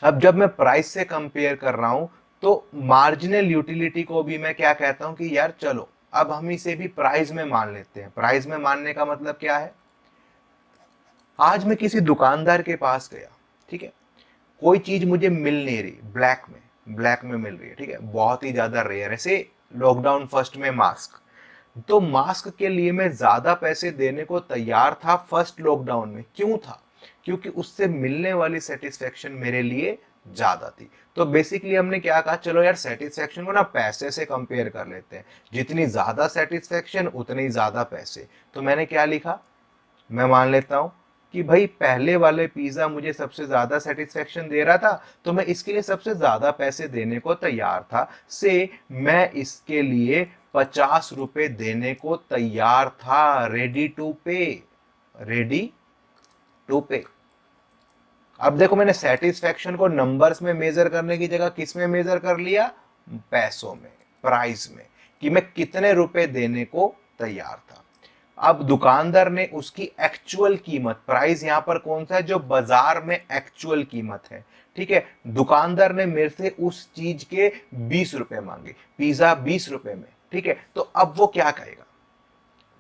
अब जब मैं प्राइस से कंपेयर कर रहा हूं तो मार्जिनल यूटिलिटी को भी मैं क्या कहता हूं कि यार चलो अब हम इसे भी प्राइस में मान लेते हैं। प्राइस में मानने का मतलब क्या है, आज मैं किसी दुकानदार के पास गया, ठीक है, कोई चीज मुझे मिल नहीं रही, ब्लैक में मिल रही है, ठीक है, बहुत ही ज्यादा रेयर, ऐसे लॉकडाउन फर्स्ट में मास्क, तो मास्क के लिए मैं ज्यादा पैसे देने को तैयार था फर्स्ट लॉकडाउन में। क्यों था, क्योंकि उससे मिलने वाली सेटिस्फेक्शन मेरे लिए ज्यादा थी। तो बेसिकली हमने क्या कहा, चलो यार सेटिस्फेक्शन को ना पैसे से कंपेयर कर लेते हैं, जितनी ज्यादा सेटिस्फेक्शन उतनी ज्यादा पैसे। तो मैंने क्या लिखा, मैं मान लेता हूं कि भाई पहले वाले पिज्जा मुझे सबसे ज्यादा सेटिस्फेक्शन दे रहा था, तो मैं इसके लिए सबसे ज्यादा पैसे देने को तैयार था, से मैं इसके लिए 50 रुपए देने को तैयार था, रेडी टू पे, रेडी टू पे। अब देखो, मैंने सेटिस्फेक्शन को नंबर्स में मेजर करने की जगह किस में मेजर कर लिया, पैसों में, प्राइस में, कि मैं कितने रुपए देने को तैयार था। अब दुकानदार ने उसकी एक्चुअल कीमत, प्राइस यहां पर कौन सा है, जो बाजार में एक्चुअल कीमत है, ठीक है, दुकानदार ने मेरे से उस चीज के 20 रुपए मांगे, पिज्जा 20 रुपए में, ठीक है, तो अब वो क्या कहेगा,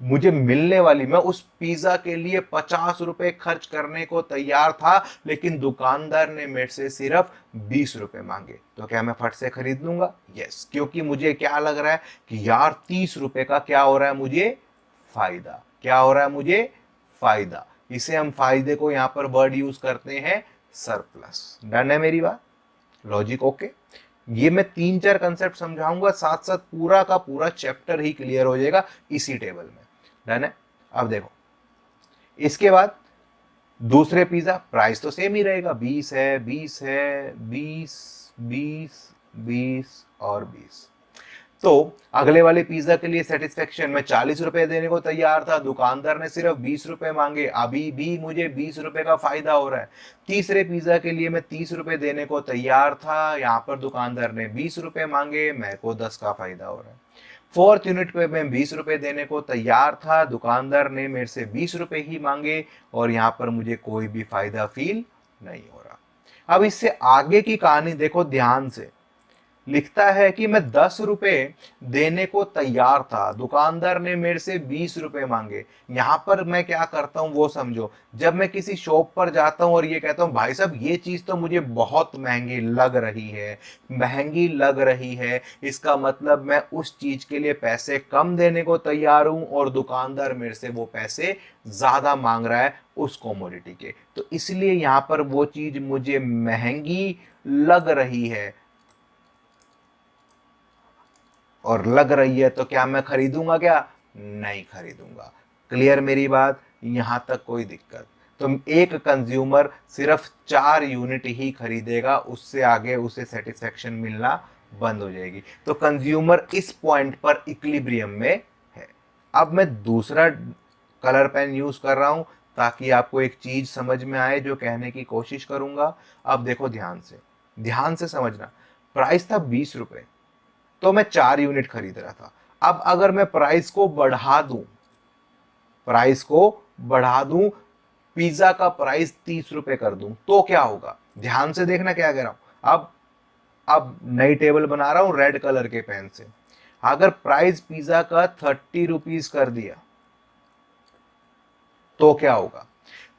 मुझे मिलने वाली, मैं उस पिज्जा के लिए 50 रुपए खर्च करने को तैयार था, लेकिन दुकानदार ने मेरे से सिर्फ 20 रुपए मांगे, तो क्या मैं फट से खरीद लूंगा, यस, क्योंकि मुझे क्या लग रहा है कि यार 30 रुपए का क्या हो रहा है मुझे फायदा, क्या हो रहा है मुझे फायदा। इसे हम फायदे को यहां पर वर्ड यूज करते हैं सरप्लस। डन है मेरी बात, लॉजिक ओके। ये मैं 3-4 कंसेप्ट समझाऊंगा, साथ साथ पूरा का पूरा चैप्टर ही क्लियर हो जाएगा इसी टेबल में। डन है, अब देखो इसके बाद दूसरे पिज्जा, प्राइस तो सेम ही रहेगा, 20 है, 20 है, 20 20 20 और 20। तो अगले वाले पिज्जा के लिए सेटिस्फेक्शन में 40 रुपए देने को तैयार था, दुकानदार ने सिर्फ 20 रुपए मांगे, अभी भी मुझे 20 रुपए का फायदा हो रहा है। तीसरे पिज्जा के लिए मैं 30 रुपए देने को तैयार था, यहाँ पर दुकानदार ने 20 रुपए मांगे, मेरे को 10 का फायदा हो रहा है। फोर्थ यूनिट पे मैं 20 रुपए देने को तैयार था, दुकानदार ने मेरे से 20 रुपए ही मांगे और यहाँ पर मुझे कोई भी फायदा फील नहीं हो रहा। अब इससे आगे की कहानी देखो ध्यान से, लिखता है कि मैं 10 रुपए देने को तैयार था, दुकानदार ने मेरे से 20 रुपए मांगे। यहां पर मैं क्या करता हूं वो समझो, जब मैं किसी शॉप पर जाता हूं और ये कहता हूं भाई साहब ये चीज तो मुझे बहुत महंगी लग रही है, महंगी लग रही है, इसका मतलब मैं उस चीज के लिए पैसे कम देने को तैयार हूं और दुकानदार मेरे से वो पैसे ज्यादा मांग रहा है उस कमोडिटी के, तो इसलिए यहां पर वो चीज मुझे महंगी लग रही है और लग रही है, तो क्या मैं खरीदूंगा, क्या नहीं खरीदूंगा। क्लियर मेरी बात, यहां तक कोई दिक्कत, तो एक कंज्यूमर सिर्फ 4 यूनिट ही खरीदेगा, उससे आगे उसे सेटिस्फेक्शन मिलना बंद हो जाएगी। तो कंज्यूमर इस पॉइंट पर इक्विलिब्रियम में है। अब मैं दूसरा कलर पेन यूज कर रहा हूं ताकि आपको एक चीज समझ में आए जो कहने की कोशिश करूंगा। अब देखो ध्यान से समझना, प्राइस था 20 रुपए, तो मैं 4 यूनिट खरीद रहा था। अब अगर मैं प्राइस को बढ़ा दूं, पिज्जा का प्राइस 30 रुपए कर दूं, तो क्या होगा? ध्यान से देखना क्या कह रहा हूं। अब नई टेबल बना रहा हूं रेड कलर के पेन से। अगर प्राइस पिज्जा का 30 रुपीज कर दिया तो क्या होगा?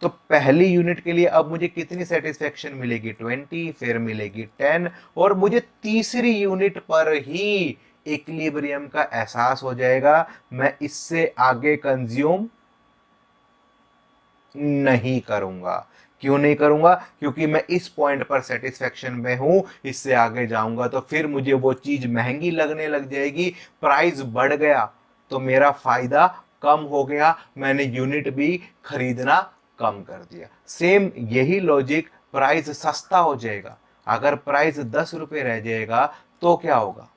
तो पहली यूनिट के लिए अब मुझे कितनी सेटिस्फेक्शन मिलेगी? 20, फिर मिलेगी 10, और मुझे तीसरी यूनिट पर ही इक्विलिब्रियम का एहसास हो जाएगा। मैं इससे आगे कंज्यूम नहीं करूंगा। क्यों नहीं करूंगा? क्योंकि मैं इस पॉइंट पर सेटिस्फेक्शन में हूं। इससे आगे जाऊंगा तो फिर मुझे वो चीज महंगी लगने लग जाएगी, प्राइस बढ़ गया तो मेरा फायदा कम हो गया, मैंने यूनिट भी खरीदना कम कर दिया। सेम यही लॉजिक, प्राइस सस्ता हो जाएगा, अगर प्राइस 10 रुपए रह जाएगा तो क्या होगा?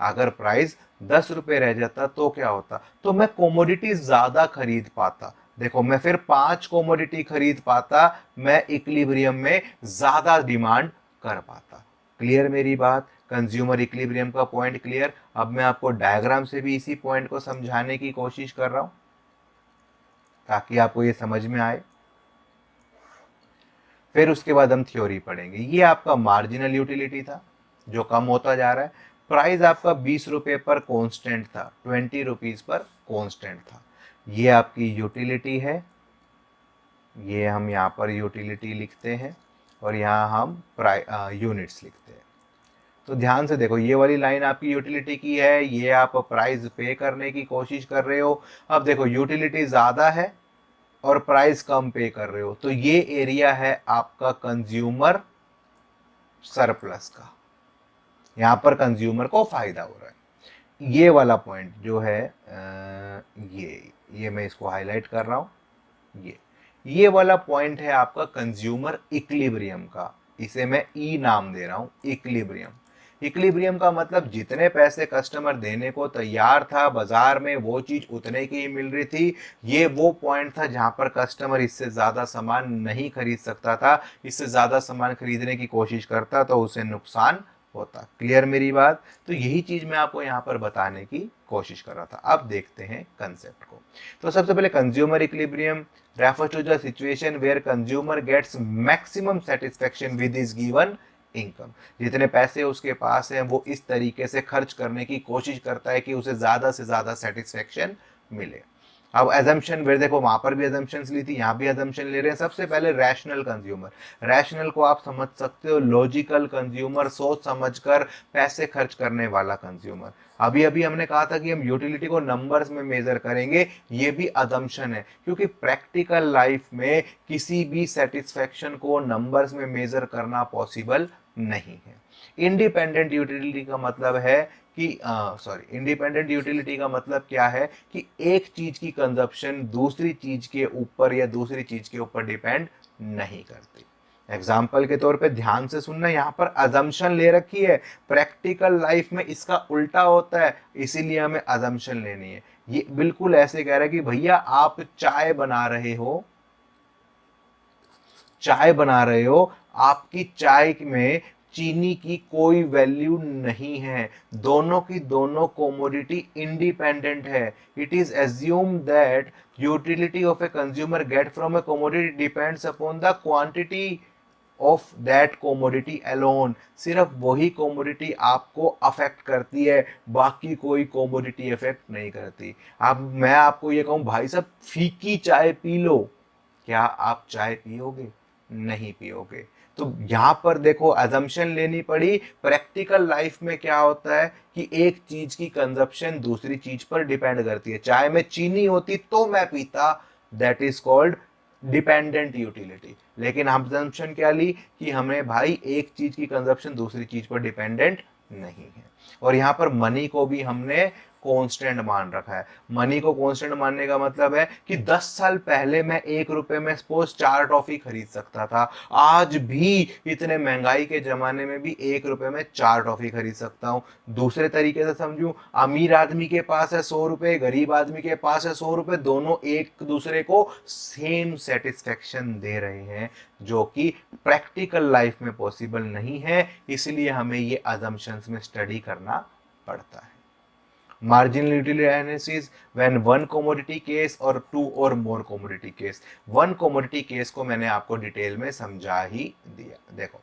अगर प्राइस 10 रुपए रह जाता तो क्या होता? तो मैं कोमोडिटी ज्यादा खरीद पाता। देखो, मैं फिर 5 कोमोडिटी खरीद पाता, मैं इक्विलिब्रियम में ज्यादा डिमांड कर पाता। क्लियर मेरी बात? कंज्यूमर इक्विलिब्रियम का पॉइंट क्लियर। अब मैं आपको डायग्राम से भी इसी पॉइंट को समझाने की कोशिश कर रहा हूं ताकि आपको ये समझ में आए। फिर उसके बाद हम थ्योरी पढ़ेंगे। ये आपका मार्जिनल यूटिलिटी था जो कम होता जा रहा है। प्राइस आपका 20 रुपए पर कांस्टेंट था, 20 रुपीज पर कांस्टेंट था। ये आपकी यूटिलिटी है, ये हम यहाँ पर यूटिलिटी लिखते हैं और यहाँ हम यूनिट्स लिखते हैं। तो ध्यान से देखो, ये वाली लाइन आपकी यूटिलिटी की है, ये आप प्राइस पे करने की कोशिश कर रहे हो। अब देखो, यूटिलिटी ज्यादा है और प्राइस कम पे कर रहे हो, तो ये एरिया है आपका कंज्यूमर सरप्लस का। यहां पर कंज्यूमर को फायदा हो रहा है। ये वाला पॉइंट जो है ये मैं इसको हाईलाइट कर रहा हूं। ये वाला पॉइंट है आपका कंज्यूमर इक्विलिब्रियम का। इसे मैं ई नाम दे रहा हूं, इक्विलिब्रियम। इक्विलिब्रियम का मतलब जितने पैसे कस्टमर देने को तैयार था बाजार में, वो चीज उतने की ही मिल रही थी। ये वो पॉइंट था जहां पर कस्टमर इससे ज्यादा सामान नहीं खरीद सकता था। इससे ज्यादा सामान खरीदने की कोशिश करता तो उसे नुकसान होता। क्लियर मेरी बात? तो यही चीज मैं आपको यहाँ पर बताने की कोशिश कर रहा था। अब देखते हैं कंसेप्ट को। तो सबसे पहले consumer equilibrium refers to the situation where consumer gets maximum satisfaction with his given income। जितने पैसे उसके पास हैं वो इस तरीके से खर्च करने की कोशिश करता है कि उसे ज्यादा से ज्यादा सेटिस्फेक्शन मिले। अब एजम्पशन फिर देखो, वहां पर भी एजम्पशंस ली थी, यहाँ भी एजम्पशन ले रहे हैं। सबसे पहले रैशनल कंज्यूमर। रैशनल को आप समझ सकते हो लॉजिकल कंज्यूमर, सोच समझकर पैसे खर्च करने वाला कंज्यूमर। अभी अभी हमने कहा था कि हम यूटिलिटी को नंबर्स में मेजर करेंगे, ये भी अजम्पशन है, क्योंकि प्रैक्टिकल लाइफ में किसी भी सेटिस्फेक्शन को नंबर्स में मेजर करना पॉसिबल नहीं है। इंडिपेंडेंट यूटिलिटी का मतलब है कि इंडिपेंडेंट यूटिलिटी का मतलब क्या है कि एक चीज की कंजप्शन दूसरी चीज के ऊपर या दूसरी चीज के ऊपर डिपेंड नहीं करती। एग्जाम्पल के तौर पे ध्यान से सुनना, यहाँ पर अजम्पशन ले रखी है, प्रैक्टिकल लाइफ में इसका उल्टा होता है, इसीलिए हमें अजम्पशन लेनी है। ये बिल्कुल ऐसे कह रहा है कि भैया आप चाय बना रहे हो, आपकी चाय में चीनी की कोई वैल्यू नहीं है, दोनों की दोनों कोमोडिटी इंडिपेंडेंट है। It is assume that utility of a consumer get from A commodity depends upon the quantity of that commodity alone. सिर्फ वही कोमोडिटी आपको अफेक्ट करती है, बाकी कोई कोमोडिटी अफेक्ट नहीं करती। अब मैं आपको ये कहूं भाई साहब फीकी चाय पी लो, क्या आप चाय पियोगे? नहीं पियोगे। तो यहां पर देखो अजम्पशन लेनी पड़ी। प्रैक्टिकल लाइफ में क्या होता है कि एक चीज की कंजप्शन दूसरी चीज पर डिपेंड करती है। चाय में चीनी होती तो मैं पीता, that is called dependent utility. लेकिन हम अजम्पशन क्या ली कि हमें भाई एक चीज की कंजप्शन दूसरी चीज पर डिपेंडेंट नहीं है। और यहाँ पर मनी को भी हमने कांस्टेंट मान रखा है। मनी को कांस्टेंट मानने का मतलब है कि 10 साल पहले मैं 1 रुपए में सपोज 4 टॉफी खरीद सकता था, आज भी इतने महंगाई के जमाने में भी 1 रुपए में 4 टॉफी खरीद सकता हूं। दूसरे तरीके से समझूं, अमीर आदमी के पास है 100 रुपए, गरीब आदमी के पास है 100 रुपए, दोनों एक दूसरे को सेम सेटिस्फेक्शन दे रहे हैं, जो कि प्रैक्टिकल लाइफ में पॉसिबल नहीं है। इसलिए हमें ये अजम्पशंस में स्टडी करना पड़ता है। Marginal utility analysis when one commodity case और two or more commodity case. One commodity case को मैंने आपको डिटेल में समझा ही दिया। देखो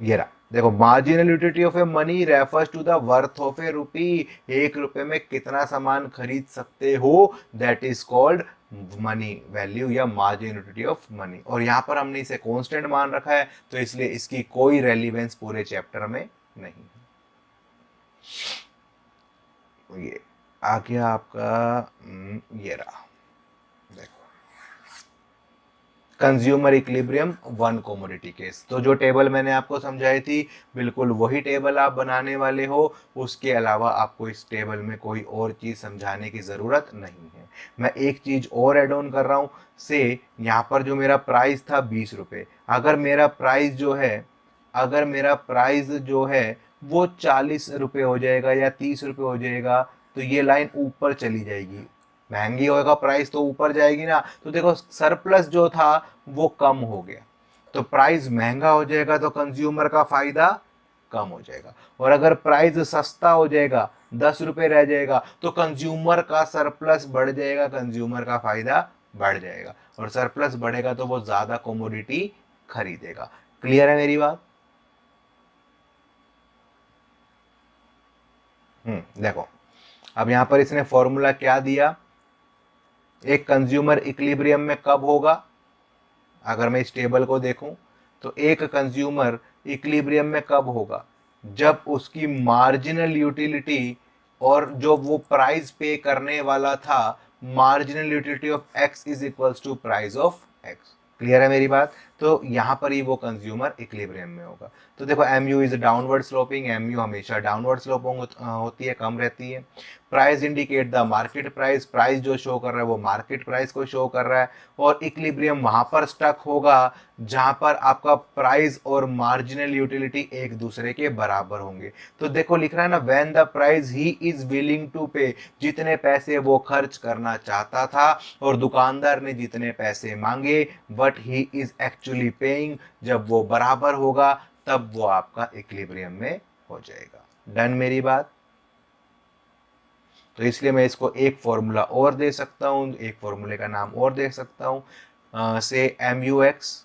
ये रहा, देखो marginal utility of a money refers to the worth of a rupee. 1 रुपए में कितना सामान खरीद सकते हो, that is called money value या मार्जिनल यूटिलिटी ऑफ मनी। और यहाँ पर हमने इसे कांस्टेंट मान रखा है, तो इसलिए इसकी कोई रेलिवेंस पूरे चैप्टर में नहीं है। ये आ गया आपका ये रहा, देखो consumer equilibrium one commodity case. तो जो टेबल मैंने आपको समझाई थी बिल्कुल वही टेबल आप बनाने वाले हो, उसके अलावा आपको इस टेबल में कोई और चीज समझाने की जरूरत नहीं है। मैं एक चीज और एड ऑन कर रहा हूं से, यहाँ पर जो मेरा प्राइस था 20 रुपए, अगर मेरा प्राइस जो है वो 40 रुपए हो जाएगा या 30 रुपए हो जाएगा, तो ये लाइन ऊपर चली जाएगी। महंगी होगा प्राइस तो ऊपर जाएगी ना। तो देखो सरप्लस जो था वो कम हो गया, तो प्राइस महंगा हो जाएगा तो कंज्यूमर का फायदा कम हो जाएगा। और अगर प्राइस सस्ता हो जाएगा, 10 रुपए रह जाएगा, तो कंज्यूमर का सरप्लस बढ़ जाएगा, कंज्यूमर का फायदा बढ़ जाएगा। और सरप्लस बढ़ेगा तो वो ज्यादा कमोडिटी खरीदेगा। क्लियर है मेरी बात? देखो अब यहां पर इसने फॉर्मूला क्या दिया, एक कंज्यूमर इक्विलिब्रियम में कब होगा। अगर मैं इस टेबल को देखूं तो एक कंज्यूमर इक्विलिब्रियम में कब होगा, जब उसकी मार्जिनल यूटिलिटी और जो वो प्राइस पे करने वाला था, marginal utility of X is equals to price of X. Clear है मेरी बात? तो यहां पर ही वो कंज्यूमर इक्विलिब्रियम में होगा। तो देखो M U is downward sloping, M U हमेशा डाउनवर्ड स्लोपिंग होती है, कम रहती है। Price indicate the market price, price जो शो कर रहा है वो मार्केट प्राइस को शो कर रहा है। और इक्विलिब्रियम वहां पर स्टक होगा जहां पर आपका प्राइस और मार्जिनल यूटिलिटी एक दूसरे के बराबर होंगे। तो देखो लिख रहा है ना, when the price he is willing to pay, जितने पैसे वो खर्च करना चाहता था और दुकानदार ने जितने पैसे मांगे, but he is actually paying, जब वो बराबर होगा तब वो आपका इक्विलिब्रियम में हो जाएगा। डन मेरी बात? तो इसलिए मैं इसको एक फॉर्मूला और दे सकता हूं, एक फॉर्मूले का नाम और दे सकता हूं, से M U X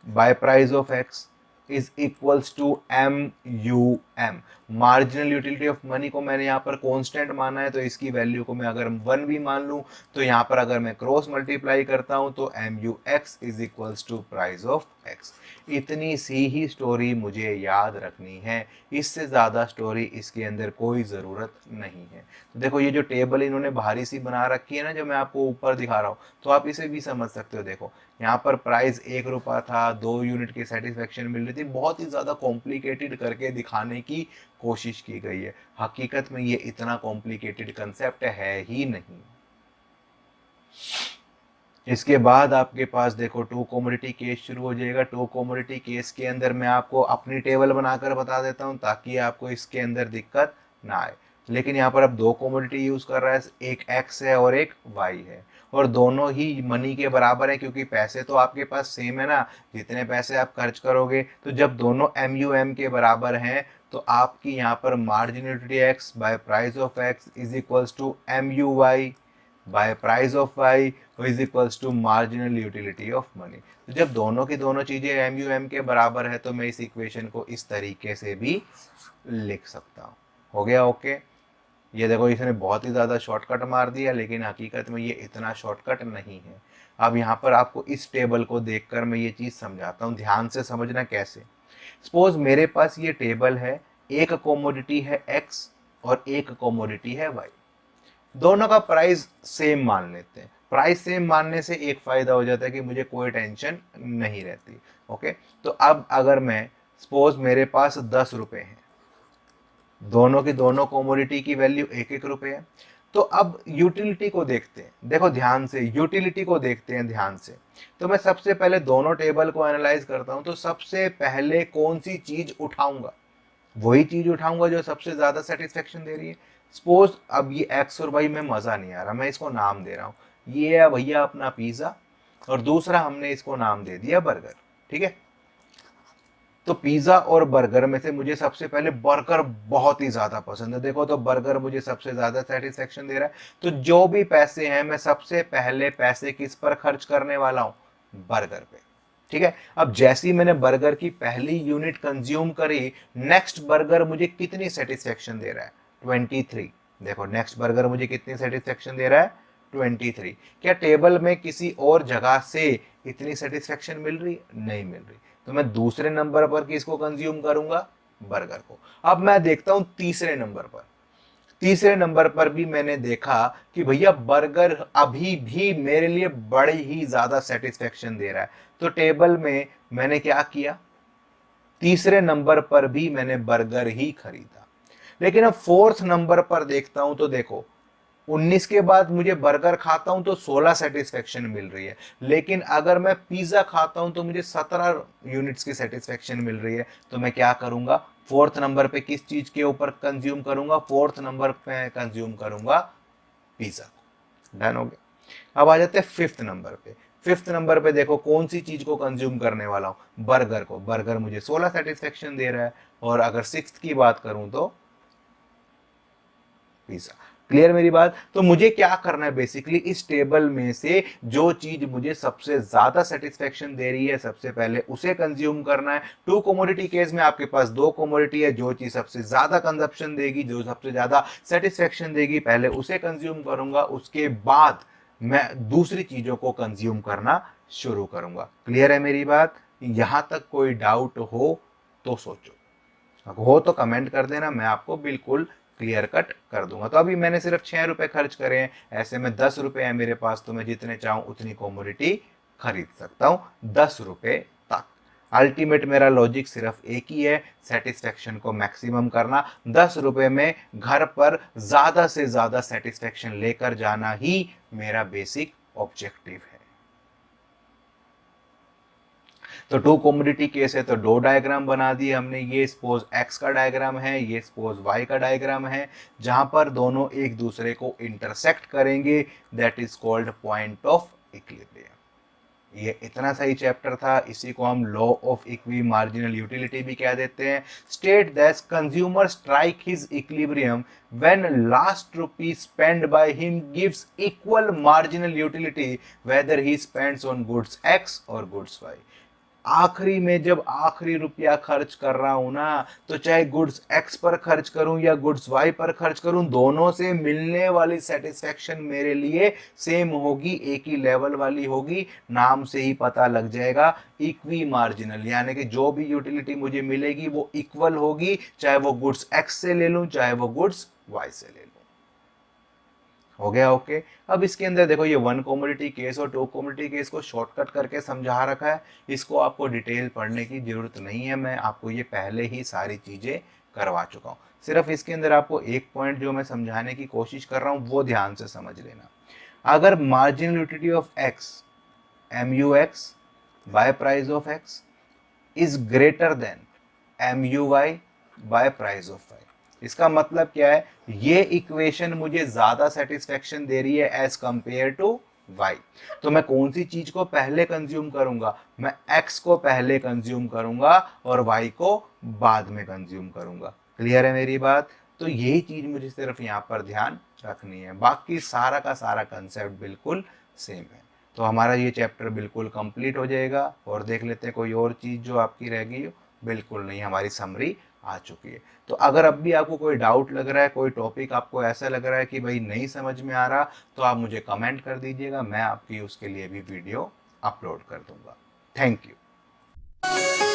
by price of X is equals to M U M. Marginal utility of money को मैंने यहाँ पर कांस्टेंट माना है, तो इसकी वैल्यू को मैं अगर 1 भी मान लूँ, तो यहाँ पर अगर मैं क्रॉस मल्टीप्लाई करता हूँ तो M U X is equals to price of X. इतनी सी ही स्टोरी मुझे याद रखनी है, इससे ज़्यादा स्टोरी इसके अंदर कोई ज़रूरत नहीं है। तो देखो ये जो टेबल इन्होंने भारी सी बना रखी है ना, जो मैं आपको ऊपर दिखा रहा हूँ, तो आप इसे भी समझ सकते हो। देखो यहाँ पर प्राइस 1 रुपया था, 2 यूनिट की सेटिस्फेक्शन मिल रही थी, बहुत ही ज़्यादा कॉम्प्लिकेटेड करके दिखाने की कोशिश की गई है। हकीकत में ये इतना कॉम्प्लिकेटेड कंसेप्ट है ही नहीं। इसके बाद आपके पास देखो टू कमोडिटी केस शुरू हो जाएगा। टू कमोडिटी केस के अंदर मैं आपको अपनी टेबल बनाकर बता देता हूँ ताकि आपको इसके अंदर दिक्कत ना आए। लेकिन यहाँ पर अब 2 कमोडिटी यूज कर रहा है, एक एक्स है और एक वाई है, और दोनों ही मनी के बराबर है, क्योंकि पैसे तो आपके पास सेम है ना, जितने पैसे आप खर्च करोगे। तो जब दोनों एम यू एम के बराबर हैं तो आपकी यहाँ पर marginal X by price of X is equals to M U Y by price of Y is equals to marginal utility of money. तो जब दोनों की दोनों चीजें एम यू एम के बराबर है तो मैं इस इक्वेशन को इस तरीके से भी लिख सकता हूँ। हो गया ओके? ये देखो इसने बहुत ही ज़्यादा शॉर्टकट मार दिया, लेकिन हकीकत में ये इतना शॉर्टकट नहीं है। अब यहाँ पर आपको इस टेबल को देखकर मैं ये चीज़ समझाता हूँ, ध्यान से समझना कैसे। सपोज मेरे पास ये टेबल है, एक कमोडिटी है एक्स और एक कमोडिटी है वाई, दोनों का प्राइस सेम मान लेते हैं। प्राइस सेम मानने से एक फायदा हो जाता है कि मुझे कोई टेंशन नहीं रहती। ओके, तो अब अगर मैं सपोज मेरे पास 10 रुपए हैं, दोनों की दोनों कमोडिटी की वैल्यू 1-1 रुपए है। तो अब यूटिलिटी को देखते हैं, देखो ध्यान से यूटिलिटी को देखते हैं ध्यान से। तो मैं सबसे पहले दोनों टेबल को एनालाइज करता हूं, तो सबसे पहले कौन सी चीज उठाऊंगा, वही चीज उठाऊंगा जो सबसे ज्यादा सेटिस्फेक्शन दे रही है। सपोज अब ये एक्स और वाई में मजा नहीं आ रहा, मैं इसको नाम दे रहा हूं, ये है भैया अपना पिज्जा और दूसरा हमने इसको नाम दे दिया बर्गर, ठीक है। तो पिज्जा और बर्गर में से मुझे सबसे पहले बर्गर बहुत ही ज्यादा पसंद है, देखो तो बर्गर मुझे सबसे ज्यादा सेटिस्फेक्शन दे रहा है। तो जो भी पैसे हैं मैं सबसे पहले पैसे किस पर खर्च करने वाला हूं, बर्गर पे, ठीक है। अब जैसी मैंने बर्गर की पहली यूनिट कंज्यूम करी, नेक्स्ट बर्गर मुझे कितनी सेटिस्फेक्शन दे रहा है, 23। देखो नेक्स्ट बर्गर मुझे कितनी सेटिस्फेक्शन दे रहा है, 23। क्या टेबल में किसी और जगह से इतनी सेटिस्फेक्शन मिल रही है, नहीं मिल रही। तो मैं दूसरे नंबर पर किसको कंज्यूम करूंगा, बर्गर को। अब मैं देखता हूं तीसरे नंबर पर, तीसरे नंबर पर भी मैंने देखा कि भैया बर्गर अभी भी मेरे लिए बड़ी ही ज्यादा सेटिस्फेक्शन दे रहा है। तो टेबल में मैंने क्या किया, तीसरे नंबर पर भी मैंने बर्गर ही खरीदा। लेकिन अब फोर्थ नंबर पर देखता हूं तो देखो 19 के बाद मुझे बर्गर खाता हूं तो 16 सेटिस्फेक्शन मिल रही है, लेकिन अगर मैं पिज्जा खाता हूं तो मुझे 17 यूनिट्स की सेटिस्फेक्शन मिल रही है। तो मैं क्या करूंगा, फोर्थ नंबर पे किस चीज के ऊपर कंज्यूम करूंगा, फोर्थ नंबर पे कंज्यूम करूंगा पिज्जा को। डन हो गया। अब आ जाते हैं फिफ्थ नंबर पे। फिफ्थ नंबर पे देखो कौन सी चीज को कंज्यूम करने वाला हूं, बर्गर को। बर्गर मुझे 16 सेटिस्फेक्शन दे रहा है। और अगर सिक्स्थ की बात करूं तो पिज्जा। क्लियर मेरी बात। तो मुझे क्या करना है, बेसिकली इस टेबल में से जो चीज मुझे सबसे ज्यादा सेटिस्फेक्शन दे रही है सबसे पहले उसे कंज्यूम करना है। टू कमोडिटी केस में आपके पास दो कमोडिटी है, जो चीज सबसे ज्यादा कंजप्शन देगी, जो सबसे ज्यादा सेटिस्फेक्शन देगी, पहले उसे कंज्यूम करूंगा, उसके बाद मैं दूसरी चीजों को कंज्यूम करना शुरू करूंगा। क्लियर है मेरी बात। यहां तक कोई डाउट हो तो सोचो, हो तो कमेंट कर देना, मैं आपको बिल्कुल क्लियर कट कर दूंगा। तो अभी मैंने सिर्फ 6 रुपए खर्च करे हैं, ऐसे में 10 रुपए है मेरे पास, तो मैं जितने चाहूं उतनी कमोडिटी खरीद सकता हूं 10 रुपए तक। अल्टीमेट मेरा लॉजिक सिर्फ एक ही है, सेटिस्फेक्शन को मैक्सिमम करना। 10 रुपए में घर पर ज्यादा से ज्यादा सेटिस्फेक्शन लेकर जाना ही मेरा बेसिक ऑब्जेक्टिव है। तो टू कमोडिटी केस है तो दो डायग्राम बना दिए हमने, ये सपोज एक्स का डायग्राम है, ये सपोज वाई का डायग्राम है, जहां पर दोनों एक दूसरे को इंटरसेक्ट करेंगे, that is called point of equilibrium. ये इतना सही चैप्टर था, इसी को हम law of equi marginal utility भी कह देते हैं। State that consumer strike his equilibrium when last rupee spend by him gives equal marginal utility weather he spends on goods x और गुड्स वाई। आखिरी में जब आखिरी रुपया खर्च कर रहा हूं ना, तो चाहे गुड्स एक्स पर खर्च करूं या गुड्स वाई पर खर्च करूं, दोनों से मिलने वाली सेटिस्फेक्शन मेरे लिए सेम होगी, एक ही लेवल वाली होगी। नाम से ही पता लग जाएगा, इक्वी मार्जिनल, यानी कि जो भी यूटिलिटी मुझे मिलेगी वो इक्वल होगी, चाहे वो गुड्स एक्स से ले लूं चाहे वो गुड्स वाई से ले लूं। हो गया ओके। अब इसके अंदर देखो ये वन कमोडिटी केस और टू कमोडिटी केस को शॉर्टकट करके समझा रखा है, इसको आपको डिटेल पढ़ने की जरूरत नहीं है, मैं आपको ये पहले ही सारी चीजें करवा चुका हूँ। सिर्फ इसके अंदर आपको एक पॉइंट जो मैं समझाने की कोशिश कर रहा हूँ वो ध्यान से समझ लेना। अगर marginal utility of X, M U X by price of X is greater than M U Y by price of Y, इसका मतलब क्या है, ये इक्वेशन मुझे ज्यादा सेटिस्फेक्शन दे रही है एज कंपेयर टू y। तो मैं कौन सी चीज को पहले कंज्यूम करूंगा, मैं x को पहले कंज्यूम करूंगा और y को बाद में कंज्यूम करूंगा। क्लियर है मेरी बात। तो यही चीज मुझे सिर्फ यहाँ पर ध्यान रखनी है, बाकी सारा का सारा कंसेप्ट बिल्कुल सेम है। तो हमारा ये चैप्टर बिल्कुल कंप्लीट हो जाएगा। और देख लेते हैं कोई और चीज जो आपकी रह गई हो। बिल्कुल नहीं, हमारी समरी आ चुकी है। तो अगर अब भी आपको कोई डाउट लग रहा है, कोई टॉपिक आपको ऐसा लग रहा है कि भाई नहीं समझ में आ रहा, तो आप मुझे कमेंट कर दीजिएगा, मैं आपकी उसके लिए भी वीडियो अपलोड कर दूंगा। Thank you.